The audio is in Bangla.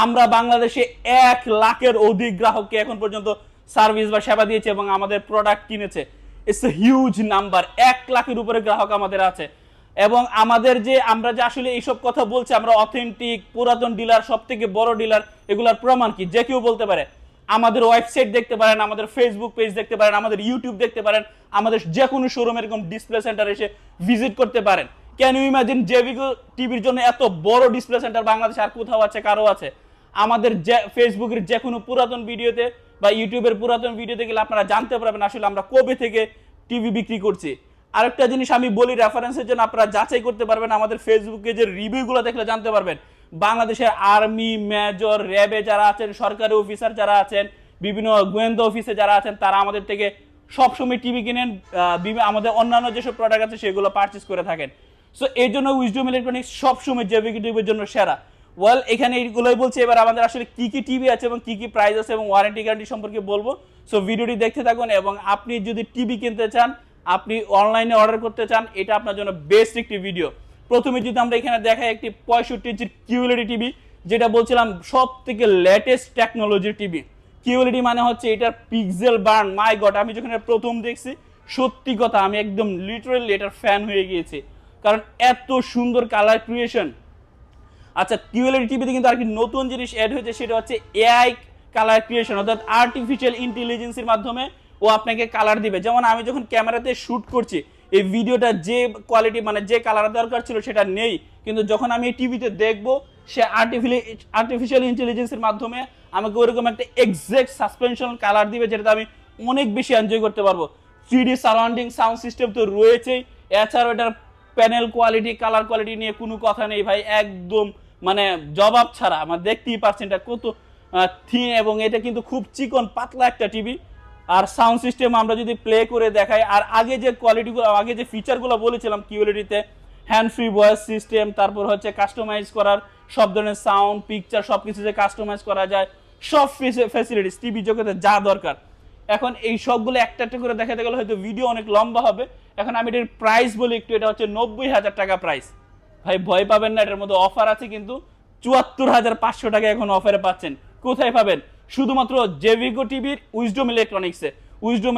আমরা বাংলাদেশে 1 লাখের অধিক গ্রাহককে এখন পর্যন্ত সার্ভিস বা সেবা দিয়েছে এবং আমাদের প্রোডাক্ট কিনেছে। ইটস এ হিউজ নাম্বার, 1 লাখের উপরে গ্রাহক আমাদের আছে। এবং আমাদের যে আমরা যে আসলে এইসব কথা বলছি, আমরা অথেন্টিক পুরাতন ডিলার, সব থেকে বড় ডিলার, এগুলার প্রমাণ কি যে কেউ বলতে পারে। আমাদের ওয়েবসাইট দেখতে পারেন, আমাদের ফেসবুক পেজ দেখতে পারেন, আমাদের ইউটিউব দেখতে পারেন, আমাদের যে কোনো শোরুম এরকম ডিসপ্লে সেন্টার এসে ভিজিট করতে পারেন। ক্যান ইউ ইমাজিন জেভিগো টিভির জন্য এত বড় ডিসপ্লে সেন্টার বাংলাদেশে আর কোথাও আছে, কারো আছে? আমাদের যে ফেসবুকের যে কোনো পুরাতন ভিডিওতে বা ইউটিউবের পুরাতন ভিডিওতে গেলে আপনারা জানতে পারবেন আসলে আমরা কবে থেকে টিভি বিক্রি করছি। আরেকটা জিনিস আমি বলি রেফারেন্সের জন্য, আপনারা যাচাই করতে পারবেন, আমাদের ফেসবুকে যে রিভিউগুলো দেখলে জানতে পারবেন বাংলাদেশের আর্মি, মেজর, র্যাবে যারা আছেন, সরকারি অফিসার যারা আছেন, বিভিন্ন গোয়েন্দা অফিসে যারা আছেন, তারা আমাদের থেকে সবসময় টিভি কিনেন, আমাদের অন্যান্য যেসব প্রোডাক্ট আছে সেগুলো পারচেস করে থাকেন। সো এই জন্য উইজডম ইলেকট্রনিক্স সবসময় জেভিকো টিভির জন্য সেরা। ওয়েল, এখানে এইগুলোই বলছি। এবার আমাদের আসলে কি কি টিভি আছে এবং কি কি প্রাইস আছে এবং ওয়ারেন্টি গ্যারান্টি সম্পর্কে বলবো। সো ভিডিওটি দেখতে থাকুন, এবং আপনি যদি টিভি কিনতে চান, আপনি অনলাইনে অর্ডার করতে চান, এটা আপনার জন্য বেস্ট একটি ভিডিও। প্রথমে যদি আমরা এখানে দেখাই একটি 65 ইঞ্চির কিউএলইডি টিভি, যেটা বলছিলাম সব থেকে লেটেস্ট টেকনোলজির টিভি। কিউএলইডি মানে হচ্ছে এটার পিক্সেল বার্ন, মাই গড, আমি যখন প্রথম দেখছি সত্যি কথা আমি একদম লিটারালি এটার ফ্যান হয়ে গিয়েছি, কারণ এত সুন্দর কালার ক্রিয়েশন। আচ্ছা, কিউএলইডি টিভিতে কিন্তু আর কি নতুন জিনিস অ্যাড হয়েছে, সেটা হচ্ছে এআই কালার ক্রিয়েশন, অর্থাৎ আর্টিফিশিয়াল ইন্টেলিজেন্সের মাধ্যমে ও আপনাকে কালার দিবে। যেমন আমি যখন ক্যামেরাতে শ্যুট করছি, এই ভিডিওটা যে কোয়ালিটি মানে যে কালার দরকার ছিল সেটা নেই, কিন্তু যখন আমি এই টিভিতে দেখবো সে আর্টিফিশিয়াল ইন্টেলিজেন্সের মাধ্যমে আমাকে ওরকম একটা এক্সাক্ট সাসপেনশন কালার দিবে, যেটাতে আমি অনেক বেশি এনজয় করতে পারবো। 3D সারাউন্ডিং সাউন্ড সিস্টেম তো রয়েছেই, এছাড়াও এটার প্যানেল কোয়ালিটি, কালার কোয়ালিটি নিয়ে কোনো কথা নেই ভাই, একদম মানে জবাব ছাড়া। আমার দেখতেই পাচ্ছেন এটা কত থিন, এবং এটা কিন্তু খুব চিকন পাতলা একটা টিভি। আর সাউন্ড সিস্টেম আমরা যদি প্লে করে দেখাই, আর আগে যে কোয়ালিটিগুলো, আগে যে ফিচারগুলো বলেছিলাম কিউএলইডিতে, হ্যান্ড ফ্রি ভয়েস সিস্টেম, তারপর হচ্ছে কাস্টমাইজ করার সব ধরনের সাউন্ড, পিকচার সব কিছু যে কাস্টমাইজ করা যায়, সব ফ্যাসিলিটিস টিভি জগতে যা দরকার। এখন এই সবগুলো একটা একটা করে দেখাতে গেলে হয়তো ভিডিও অনেক লম্বা হবে। এখন আমি এটার প্রাইস বলি একটু, এটা হচ্ছে 90,000 টাকা প্রাইস। ভাই ভয় পাবেন না, এটার মধ্যে অফার আছে কিন্তু। 74,500 টাকা এখন অফারে পাচ্ছেন। কোথায় পাবেন? শুধুমাত্র জেভিগো টিভির উইজডম ইলেকট্রনিক্সে। উইজডম